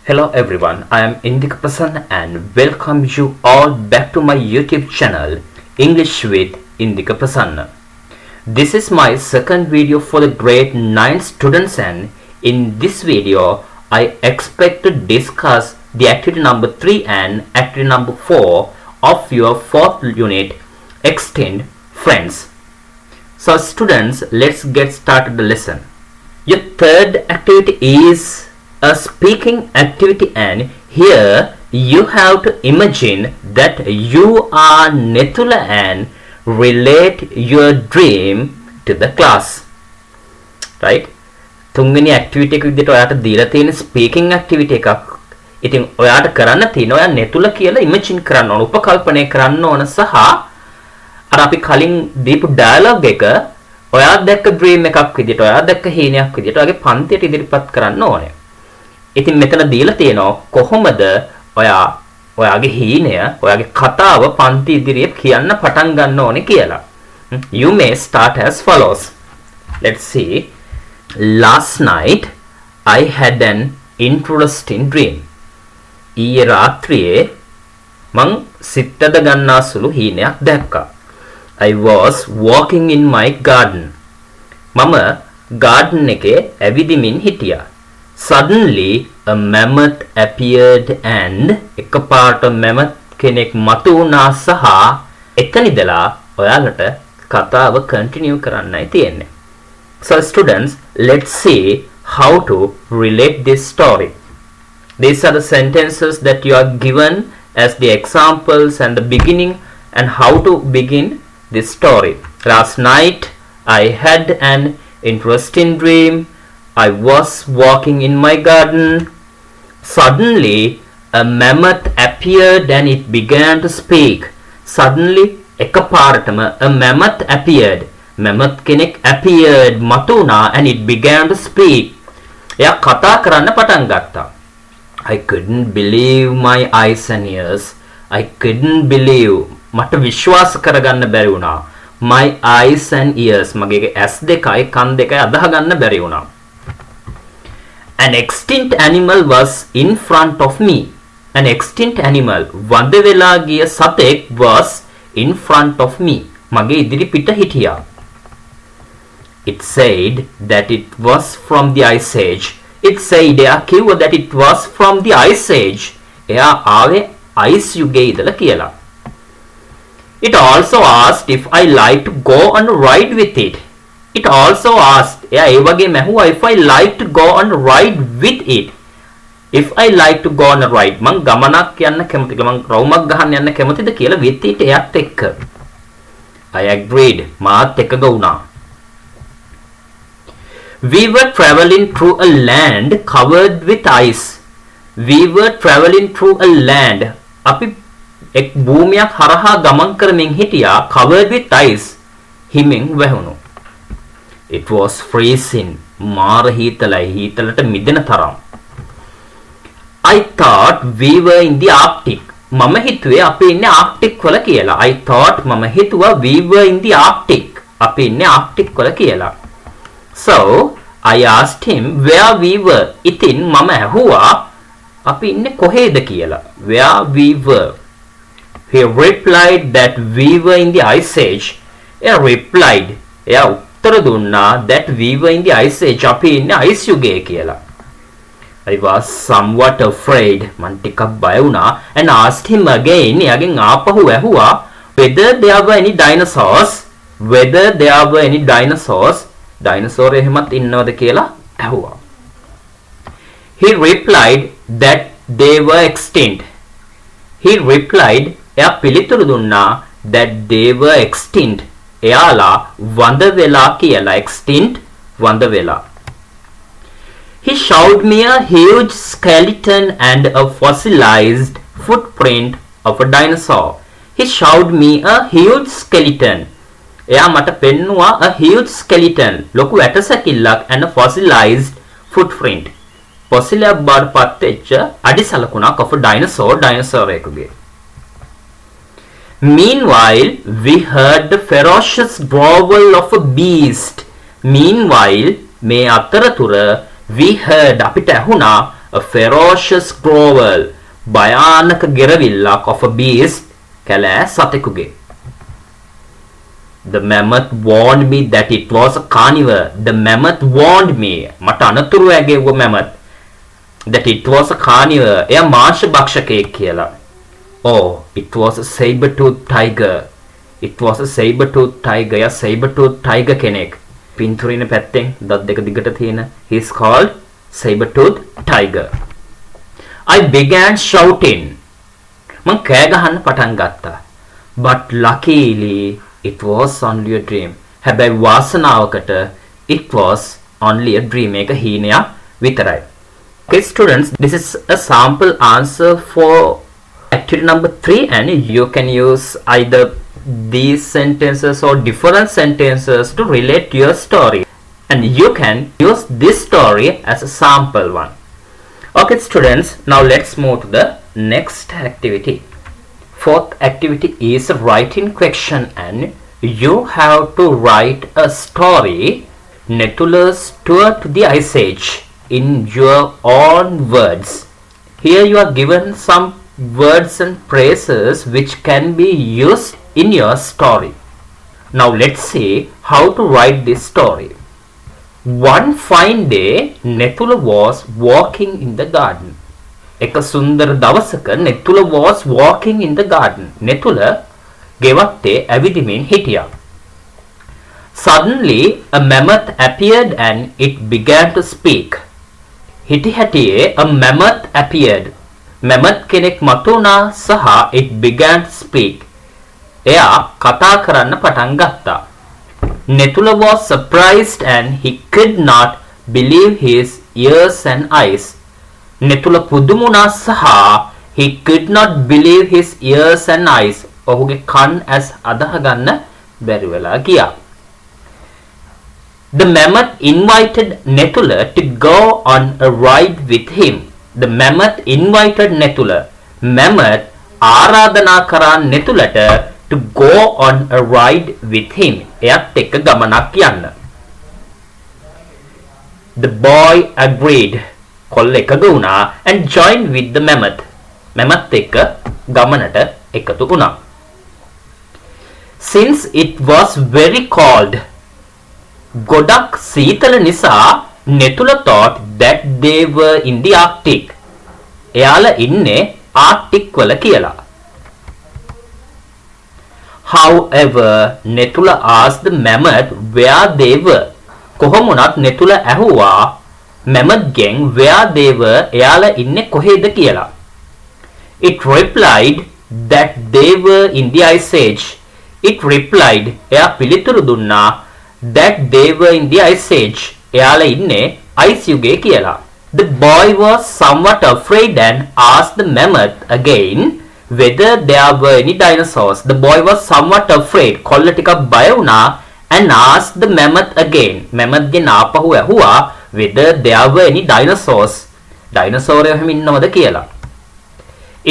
Hello everyone, I am Indika Prasanna and welcome you all back to my YouTube channel English with Indika Prasanna. This is my second video for the grade 9 students, and in this video I expect to discuss the activity number 3 and activity number 4 of your 4th unit Extend Friends. So students, let's get started the lesson. Your third activity is a speaking activity, and here you have to imagine that you are Nethula and relate your dream to the class. Right? තුන්වෙනි activity එක විදිහට ඔයාට දීලා තියෙන speaking activity එකක්. ඉතින් ඔයාට කරන්න තියෙන ඔයා නෙතුල කියලා imagine කරන්න ඕන, උපකල්පනය කරන්න ඕන, සහ අර අපි කලින් දීපු dialogue එක ඔයා දැක්ක dream එකක් විදිහට, ඔයා දැක්ක හීනයක් විදිහට ඔයාගේ පන්තියට ඉදිරිපත් කරන්න ඕනේ. ඉතින් මෙතන දීලා තියෙනවා කොහොමද ඔයාගේ හීනය, ඔයාගේ කතාව පන්ති ඉදිරියේ කියන්න පටන් ගන්න ඕනේ කියලා. You may start as follows. Let's see. Last night I had an interesting dream. ඊයේ රාත්‍රියේ මං සිතට ගන්නා සුළු හීනයක් දැක්කා. I was walking in my garden. මම garden එකේ ඇවිදිමින් හිටියා. Suddenly a mammoth appeared and එකපාරට mammoth කෙනෙක් මතු වුණා, සහ එතන ඉඳලා ඔයාලට කතාව continue කරන්නයි තියෙන්නේ. So students, let's see how to relate this story. These are the sentences that you are given as the examples and the beginning and how to begin this story. Last night I had an interesting dream. I was walking in my garden. Suddenly a mammoth appeared and it began to speak. Suddenly එකපාරටම a mammoth appeared. mammoth කෙනෙක් appeared මතු වුණා and it began to speak. එයා කතා කරන්න පටන් ගත්තා. I couldn't believe my eyes and ears. I couldn't believe. මට විශ්වාස කරගන්න බැරි වුණා. My eyes and ears. මගේ ඇස් දෙකයි කන් දෙකයි අදහ ගන්න බැරි වුණා. An extinct animal was in front of me. An extinct animal, වඳ වෙලා ගිය සතෙක්, was in front of me. මගේ ඉදිරි පිට හිටියා. It said that it was from the ice age. It said, එයා කිව්වා that it was from the ice age. එයා ආවේ ice යුගයේ ඉඳලා කියලා. It also asked if I like to go on a ride with it. It also asked, එයා ඒ වගේම ඇහුවා if I like to go on a ride with it. If I like to go on a ride, මං ගමනක් යන්න කැමතිද, මං රවුමක් ගහන්න යන්න කැමතිද කියලා with it එයාත් එක්ක. I agreed. මාත් එකග වුණා. We were traveling through a land covered with ice. We were traveling through a land. අපි එක් භූමියක් හරහා ගමන් කරමින් හිටියා, covered with ice. හිමින් වැහුණු. It was freezing. මාර හීතලයි, හීතලට මිදෙන තරම්. I thought we were in the Arctic. මම හිතුවේ අපි ඉන්නේ Arctic වල කියලා. I thought මම හිතුවා we were in the Arctic. අපි ඉන්නේ Arctic වල කියලා. So I asked him where we were. ඉතින් මම ඇහුවා අපි ඉන්නේ කොහෙද කියලා. Where we were. He replied that we were in the ice age. එයා replied, එයා උත්තර දුන්නා that we were in the ice age. අපි ඉන්නේ ice යුගයේ කියලා. I was somewhat afraid. මං ටිකක් බය වුණා and asked him again. එයාගෙන් ආපහු ඇහුවා whether there were any dinosaurs. Whether there were any dinosaurs. dinosaur එහෙමත් ඉන්නවද කියලා ඇහුවා. He replied that they were extinct. He replied, එයා පිළිතුරු දුන්නා that they were extinct. එයාලා වඳ වෙලා කියලා. extinct, වඳ වෙලා. He showed me a huge skeleton and a fossilized footprint of a dinosaur. He showed me a huge skeleton. එයා මට පෙන්නුවා a huge skeleton, ලොකු ඇටසැකිල්ලක්, and a fossilized footprint. පොසිලයක් බාට පත් වෙච්ච අඩිසලකුණක් of a dinosaur, dinosaur එකගේ. Meanwhile, we heard the ferocious growl of a beast. Meanwhile, මේ අතරතුර we heard අපිට ඇහුණා a ferocious growl, භයානක ගෙරවිල්ලක් of a beast, කැලෑ සතෙකුගේ. The mammoth warned me that it was a carnivore. The mammoth warned me. මට අනතුරු ඇගෙව්ව mammoth. That it was a carnivore. එයා මාංශ භක්ෂකයෙක් කියලා. Oh, it was a saber-toothed tiger. It was a saber-toothed tiger. එයා saber-toothed tiger කෙනෙක්. පින්තූරින පැත්තෙන් දත් දෙක දිගට තියෙන. He is called saber-toothed tiger. I began shouting. මං කෑ ගහන්න පටන් ගත්තා. But luckily it was only a dream. හැබැයි වාසනාවකට it was only a dream. එක හීනයක් විතරයි. Okay students, this is a sample answer for activity number 3 and you can use either these sentences or different sentences to relate your story. And you can use this story as a sample one. Okay students, now let's move to the next activity. Fourth activity is writing question and you have to write a story, Netula's tour to the Ice Age, in your own words. Here you are given some words and phrases which can be used in your story. Now let's see how to write this story. One fine day, Netula was walking in the garden. එක සුන්දර දවසක Netula was walking in the garden. Netula ගෙවත්තේ ඇවිදිමින් හිටියා. Suddenly a mammoth appeared and it began to speak. හිටි හැටියේ a mammoth appeared. mammoth කෙනෙක් මතුණා සහ it began to speak. එයා කතා කරන්න පටන් ගත්තා. Netula was surprised and he could not believe his ears and eyes. Netula පුදුමුණා සහ he could not believe his ears and eyes. ඔහුගේ කන් ඇස් අදහ ගන්න බැරි වෙලා ගියා. The mammoth invited Netula to go on a ride with him. The mammoth invited Netula. Mammoth ආරාධනා කරා Netulට to go on a ride with him. එයත් එක්ක ගමනක් යන්න. The boy agreed. කොල්ල එකග වුණා and joined with the mammoth. mammoth එක්ක ගමනට එකතු වුණා. Since it was very cold, ගොඩක් සීතල නිසා Netula thought that they were in the Arctic. එයාලා ඉන්නේ Arctic වල කියලා. However, Netula asked the mammoth where they were. කොහොමුණත් Netula ඇහුවා mammoth ගෙන් where they were එයාලා ඉන්නේ කොහෙද කියලා. It replied that they were in the Ice Age. It replied එයා පිළිතුරු දුන්නා that they were in the Ice Age. එයාලා ඉන්නේ ice යුගයේ කියලා. The boy was somewhat afraid and asked the mammoth again whether there were any dinosaurs. The boy was somewhat afraid. කොල්ල ටිකක් බය වුණා and asked the mammoth again. mammoth ගෙන් ආපහු ඇහුවා whether there were any dinosaurs. dinosaurs එහෙම ඉන්නවද කියලා.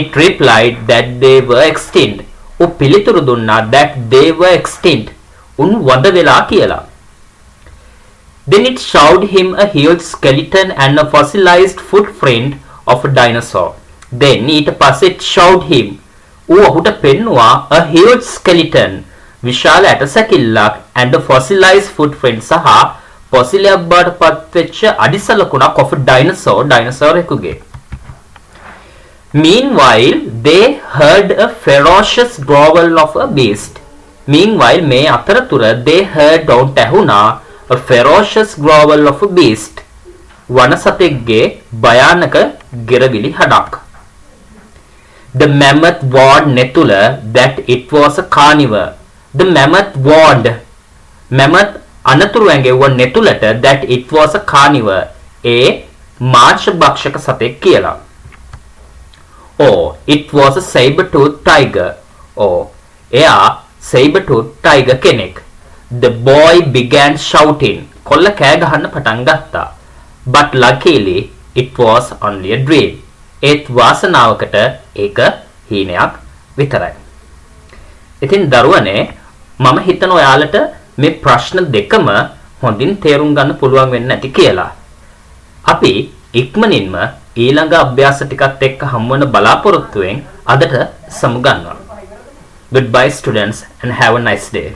It replied that they were extinct. ඌ පිළිතුරු දුන්නා that they were extinct. උන් වද වෙලා කියලා. Then it showed him a huge skeleton and a fossilized footprint of a dinosaur. Then ඊට පස්සේ it showed him. ඌ ඔහුට පෙන්නුවා a huge skeleton. විශාල ඇටසැකිල්ලක් and a fossilized footprint සහ පොසිලයක් බවට පත්වෙච්ච අඩිසලකුණක් of a dinosaur. dinosaur එකකුගේ. Meanwhile, they heard a ferocious growl of a beast. Meanwhile, මේ අතරතුර they heard ඔවුන්ට ඇහුණා a ferocious growl of a beast. වනසතෙක්ගේ භයානක ගෙරවිලි හඬක්. The mammoth warned Netula that it was a carnivore. The mammoth warned. mammoth අනතුරු ඇඟෙව්ව Netulට that it was a carnivore. ඒ මාංශ භක්ෂක සතෙක් කියලා. Oh, it was a saber-toothed tiger. Oh, එයා saber-toothed tiger කෙනෙක්. The boy began shouting. කොල්ල කෑ ගහන්න පටන් ගත්තා. But luckily, it was only a dream. ඒත් වාසනාවකට ඒක හීනයක් විතරයි. ඉතින් දරුවනේ මම හිතන ඔයාලට මේ ප්‍රශ්න දෙකම හොඳින් තේරුම් ගන්න පුළුවන් වෙන්න ඇති කියලා. අපි ඉක්මනින්ම ඊළඟ අභ්‍යාස ටිකත් එක්ක හමු වෙන බලාපොරොත්තුවෙන් අදට සමුගන්නවා. Goodbye students and have a nice day.